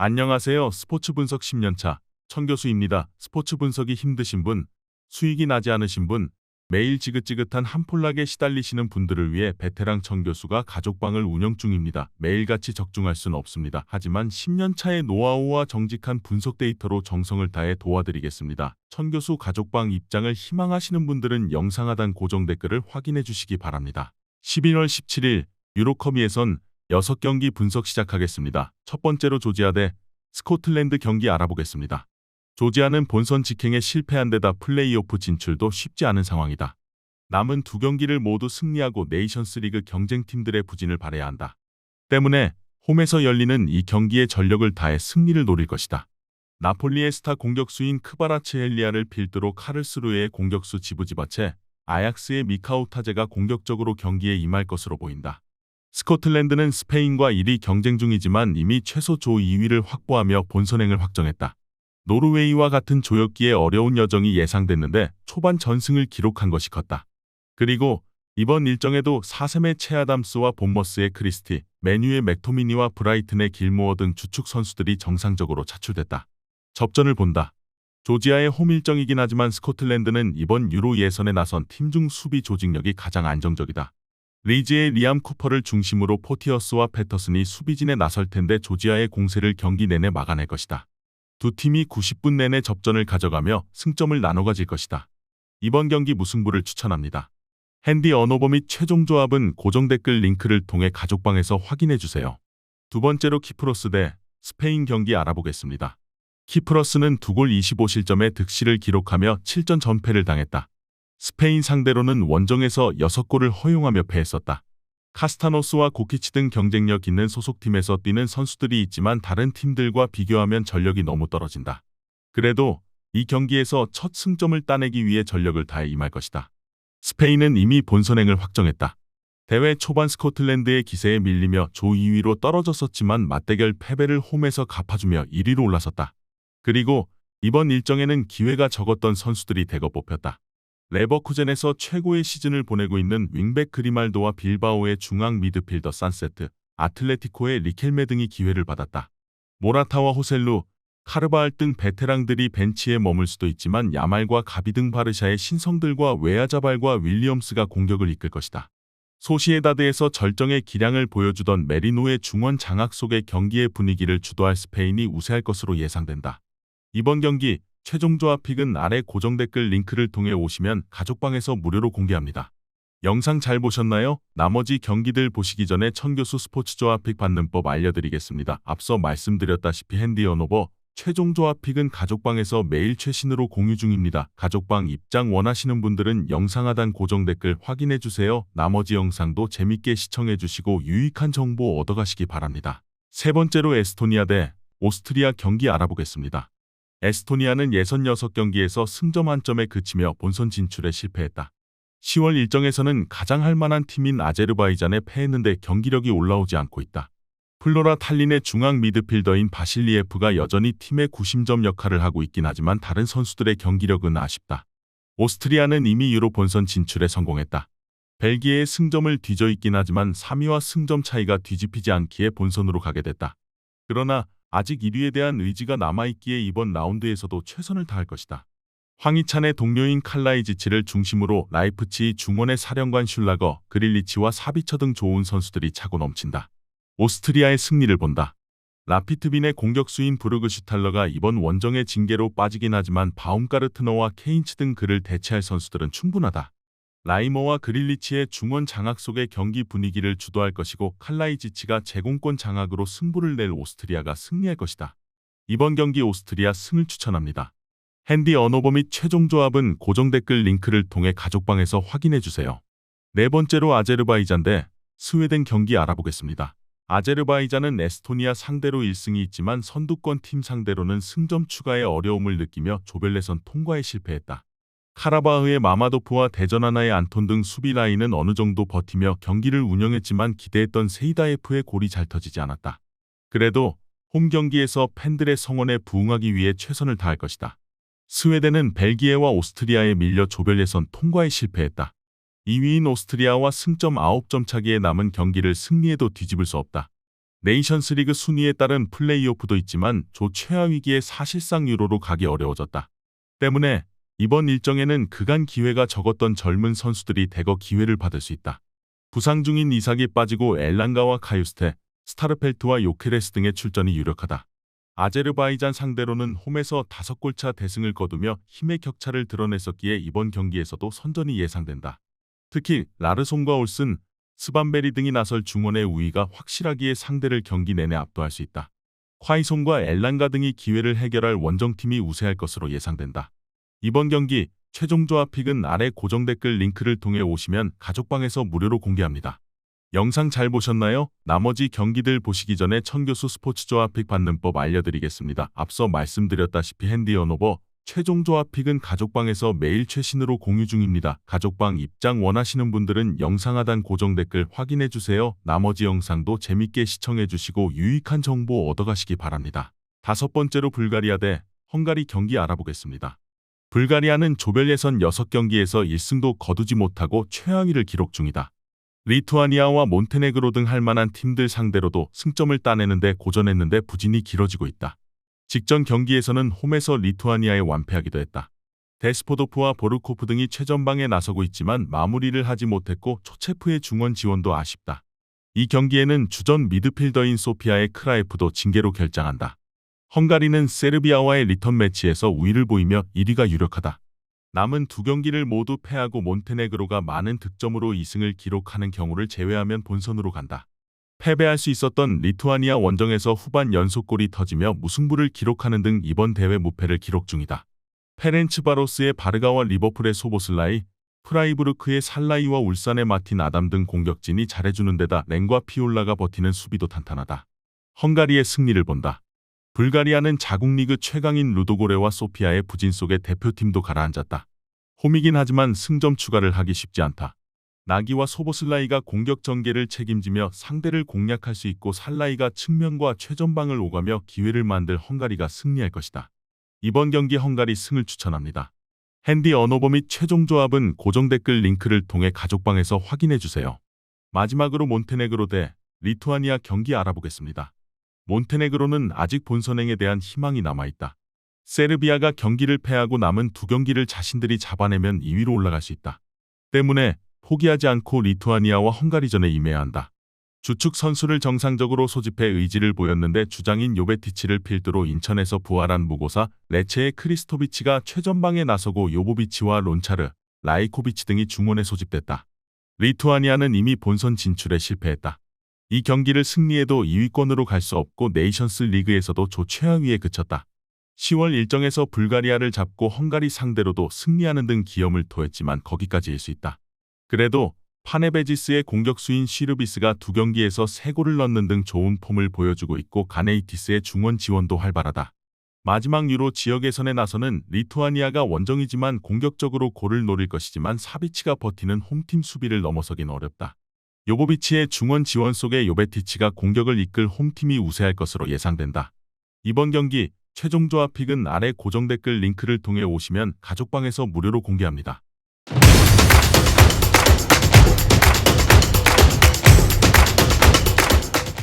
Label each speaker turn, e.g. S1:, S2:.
S1: 안녕하세요. 스포츠 분석 10년차 천교수입니다. 스포츠 분석이 힘드신 분, 수익이 나지 않으신 분, 매일 지긋지긋한 한폴락에 시달리시는 분들을 위해 베테랑 천교수가 가족방을 운영 중입니다. 매일같이 적중할 수는 없습니다. 하지만 10년차의 노하우와 정직한 분석 데이터로 정성을 다해 도와드리겠습니다. 천교수 가족방 입장을 희망하시는 분들은 영상 하단 고정 댓글을 확인해 주시기 바랍니다. 11월 17일 유로컵 예선 6경기 분석 시작하겠습니다. 첫 번째로 조지아 대 스코틀랜드 경기 알아보겠습니다. 조지아는 본선 직행에 실패한 데다 플레이오프 진출도 쉽지 않은 상황이다. 남은 두 경기를 모두 승리하고 네이션스리그 경쟁팀들의 부진을 발해야 한다. 때문에 홈에서 열리는 이 경기에 전력을 다해 승리를 노릴 것이다. 나폴리의 스타 공격수인 크바라츠헬리아를 필두로 카를스루의 공격수 지부지바체, 아약스의 미카우 타제가 공격적으로 경기에 임할 것으로 보인다. 스코틀랜드는 스페인과 1위 경쟁 중이지만 이미 최소 조 2위를 확보하며 본선행을 확정했다. 노르웨이와 같은 조였기에 어려운 여정이 예상됐는데 초반 전승을 기록한 것이 컸다. 그리고 이번 일정에도 사셈의 체아담스와 본머스의 크리스티, 맨유의 맥토미니와 브라이튼의 길모어 등 주축 선수들이 정상적으로 차출됐다. 접전을 본다. 조지아의 홈 일정이긴 하지만 스코틀랜드는 이번 유로 예선에 나선 팀 중 수비 조직력이 가장 안정적이다. 리즈의 리암 쿠퍼를 중심으로 포티어스와 패터슨이 수비진에 나설 텐데 조지아의 공세를 경기 내내 막아낼 것이다. 두 팀이 90분 내내 접전을 가져가며 승점을 나눠 가질 것이다. 이번 경기 무승부를 추천합니다. 핸디 언오버 및 최종 조합은 고정 댓글 링크를 통해 가족방에서 확인해 주세요. 두 번째로 키프로스 대 스페인 경기 알아보겠습니다. 키프로스는 2골 25실점의 득실을 기록하며 7전 전패를 당했다. 스페인 상대로는 원정에서 6골을 허용하며 패했었다. 카스타노스와 고키치 등 경쟁력 있는 소속팀에서 뛰는 선수들이 있지만 다른 팀들과 비교하면 전력이 너무 떨어진다. 그래도 이 경기에서 첫 승점을 따내기 위해 전력을 다해 임할 것이다. 스페인은 이미 본선행을 확정했다. 대회 초반 스코틀랜드의 기세에 밀리며 조 2위로 떨어졌었지만 맞대결 패배를 홈에서 갚아주며 1위로 올라섰다. 그리고 이번 일정에는 기회가 적었던 선수들이 대거 뽑혔다. 레버쿠젠에서 최고의 시즌을 보내고 있는 윙백 그리말도와 빌바오의 중앙 미드필더 산세트, 아틀레티코의 리켈메 등이 기회를 받았다. 모라타와 호셀루, 카르바알 등 베테랑들이 벤치에 머물 수도 있지만 야말과 가비 등 바르샤의 신성들과 웨아자발과 윌리엄스가 공격을 이끌 것이다. 소시에다드에서 절정의 기량을 보여주던 메리노의 중원 장악 속의 경기의 분위기를 주도할 스페인이 우세할 것으로 예상된다. 이번 경기 최종 조합 픽은 아래 고정 댓글 링크를 통해 오시면 가족방에서 무료로 공개합니다. 영상 잘 보셨나요? 나머지 경기들 보시기 전에 천교수 스포츠 조합 픽 받는 법 알려드리겠습니다. 앞서 말씀드렸다시피 핸디 언오버 최종 조합 픽은 가족방에서 매일 최신으로 공유 중입니다. 가족방 입장 원하시는 분들은 영상 하단 고정 댓글 확인해주세요. 나머지 영상도 재밌게 시청해주시고 유익한 정보 얻어가시기 바랍니다. 세 번째로 에스토니아 대 오스트리아 경기 알아보겠습니다. 에스토니아는 예선 6경기에서 승점 한 점에 그치며 본선 진출에 실패했다. 10월 일정에서는 가장 할만한 팀인 아제르바이잔에 패했는데 경기력이 올라오지 않고 있다. 플로라 탈린의 중앙 미드필더인 바실리에프가 여전히 팀의 구심점 역할을 하고 있긴 하지만 다른 선수들의 경기력은 아쉽다. 오스트리아는 이미 유로 본선 진출에 성공했다. 벨기에의 승점을 뒤져 있긴 하지만 3위와 승점 차이가 뒤집히지 않기에 본선으로 가게 됐다. 그러나 아직 1위에 대한 의지가 남아있기에 이번 라운드에서도 최선을 다할 것이다. 황희찬의 동료인 칼라이지치를 중심으로 라이프치히 중원의 사령관 슐라거, 그릴리치와 사비처 등 좋은 선수들이 차고 넘친다. 오스트리아의 승리를 본다. 라피트빈의 공격수인 브루그슈탈러가 이번 원정의 징계로 빠지긴 하지만 바움가르트너와 케인츠 등 그를 대체할 선수들은 충분하다. 라이머와 그릴리치의 중원 장악 속의 경기 분위기를 주도할 것이고 칼라이지치가 제공권 장악으로 승부를 낼 오스트리아가 승리할 것이다. 이번 경기 오스트리아 승을 추천합니다. 핸디 언오버 및 최종 조합은 고정 댓글 링크를 통해 가족방에서 확인해주세요. 네 번째로 아제르바이잔 대 스웨덴 경기 알아보겠습니다. 아제르바이잔은 에스토니아 상대로 1승이 있지만 선두권 팀 상대로는 승점 추가에 어려움을 느끼며 조별 예선 통과에 실패했다. 카라바흐의 마마도프와 대전하나의 안톤 등 수비 라인은 어느 정도 버티며 경기를 운영했지만 기대했던 세이다예프의 골이 잘 터지지 않았다. 그래도 홈 경기에서 팬들의 성원에 부응하기 위해 최선을 다할 것이다. 스웨덴은 벨기에와 오스트리아에 밀려 조별 예선 통과에 실패했다. 2위인 오스트리아와 승점 9점 차기에 남은 경기를 승리해도 뒤집을 수 없다. 네이션스 리그 순위에 따른 플레이오프도 있지만 조 최하 위기에 사실상 유로로 가기 어려워졌다. 때문에 이번 일정에는 그간 기회가 적었던 젊은 선수들이 대거 기회를 받을 수 있다. 부상 중인 이삭이 빠지고 엘랑가와 카유스테, 스타르펠트와 요케레스 등의 출전이 유력하다. 아제르바이잔 상대로는 홈에서 5골차 대승을 거두며 힘의 격차를 드러냈었기에 이번 경기에서도 선전이 예상된다. 특히 라르손과 올슨, 스반베리 등이 나설 중원의 우위가 확실하기에 상대를 경기 내내 압도할 수 있다. 콰이손과 엘랑가 등이 기회를 해결할 원정팀이 우세할 것으로 예상된다. 이번 경기 최종 조합 픽은 아래 고정 댓글 링크를 통해 오시면 가족방에서 무료로 공개합니다. 영상 잘 보셨나요? 나머지 경기들 보시기 전에 천교수 스포츠 조합 픽 받는 법 알려드리겠습니다. 앞서 말씀드렸다시피 핸디 언오버 최종 조합 픽은 가족방에서 매일 최신으로 공유 중입니다. 가족방 입장 원하시는 분들은 영상 하단 고정 댓글 확인해주세요. 나머지 영상도 재밌게 시청해주시고 유익한 정보 얻어가시기 바랍니다. 5번째로 불가리아 대 헝가리 경기 알아보겠습니다. 불가리아는 조별 예선 6경기에서 1승도 거두지 못하고 최하위를 기록 중이다. 리투아니아와 몬테네그로 등 할만한 팀들 상대로도 승점을 따내는데 고전했는데 부진이 길어지고 있다. 직전 경기에서는 홈에서 리투아니아에 완패하기도 했다. 데스포도프와 보르코프 등이 최전방에 나서고 있지만 마무리를 하지 못했고 초체프의 중원 지원도 아쉽다. 이 경기에는 주전 미드필더인 소피아의 크라이프도 징계로 결장한다. 헝가리는 세르비아와의 리턴 매치에서 우위를 보이며 1위가 유력하다. 남은 2경기를 모두 패하고 몬테네그로가 많은 득점으로 2승을 기록하는 경우를 제외하면 본선으로 간다. 패배할 수 있었던 리투아니아 원정에서 후반 연속골이 터지며 무승부를 기록하는 등 이번 대회 무패를 기록 중이다. 페렌츠바로스의 바르가와 리버풀의 소보슬라이, 프라이부르크의 살라이와 울산의 마틴 아담 등 공격진이 잘해주는 데다 랭과 피올라가 버티는 수비도 탄탄하다. 헝가리의 승리를 본다. 불가리아는 자국 리그 최강인 루도고레와 소피아의 부진 속에 대표팀도 가라앉았다. 홈이긴 하지만 승점 추가를 하기 쉽지 않다. 나기와 소보슬라이가 공격 전개를 책임지며 상대를 공략할 수 있고 살라이가 측면과 최전방을 오가며 기회를 만들 헝가리가 승리할 것이다. 이번 경기 헝가리 승을 추천합니다. 핸디 언오버 및 최종 조합은 고정 댓글 링크를 통해 가족방에서 확인해주세요. 마지막으로 몬테네그로 대 리투아니아 경기 알아보겠습니다. 몬테네그로는 아직 본선행에 대한 희망이 남아있다. 세르비아가 경기를 패하고 남은 2경기를 자신들이 잡아내면 2위로 올라갈 수 있다. 때문에 포기하지 않고 리투아니아와 헝가리전에 임해야 한다. 주축 선수를 정상적으로 소집해 의지를 보였는데 주장인 요베티치를 필두로 인천에서 부활한 무고사 레체의 크리스토비치가 최전방에 나서고 요보비치와 론차르, 라이코비치 등이 중원에 소집됐다. 리투아니아는 이미 본선 진출에 실패했다. 이 경기를 승리해도 2위권으로 갈 수 없고 네이션스 리그에서도 조 최하위에 그쳤다. 10월 일정에서 불가리아를 잡고 헝가리 상대로도 승리하는 등 기염을 토했지만 거기까지일 수 있다. 그래도 파네베지스의 공격수인 시르비스가 2경기에서 3골을 넣는 등 좋은 폼을 보여주고 있고 가네이티스의 중원 지원도 활발하다. 마지막 유로 지역 예선에 나서는 리투아니아가 원정이지만 공격적으로 골을 노릴 것이지만 사비치가 버티는 홈팀 수비를 넘어서긴 어렵다. 요보비치의 중원 지원 속에 요베티치가 공격을 이끌 홈팀이 우세할 것으로 예상된다. 이번 경기 최종 조합 픽은 아래 고정 댓글 링크를 통해 오시면 가족방에서 무료로 공개합니다.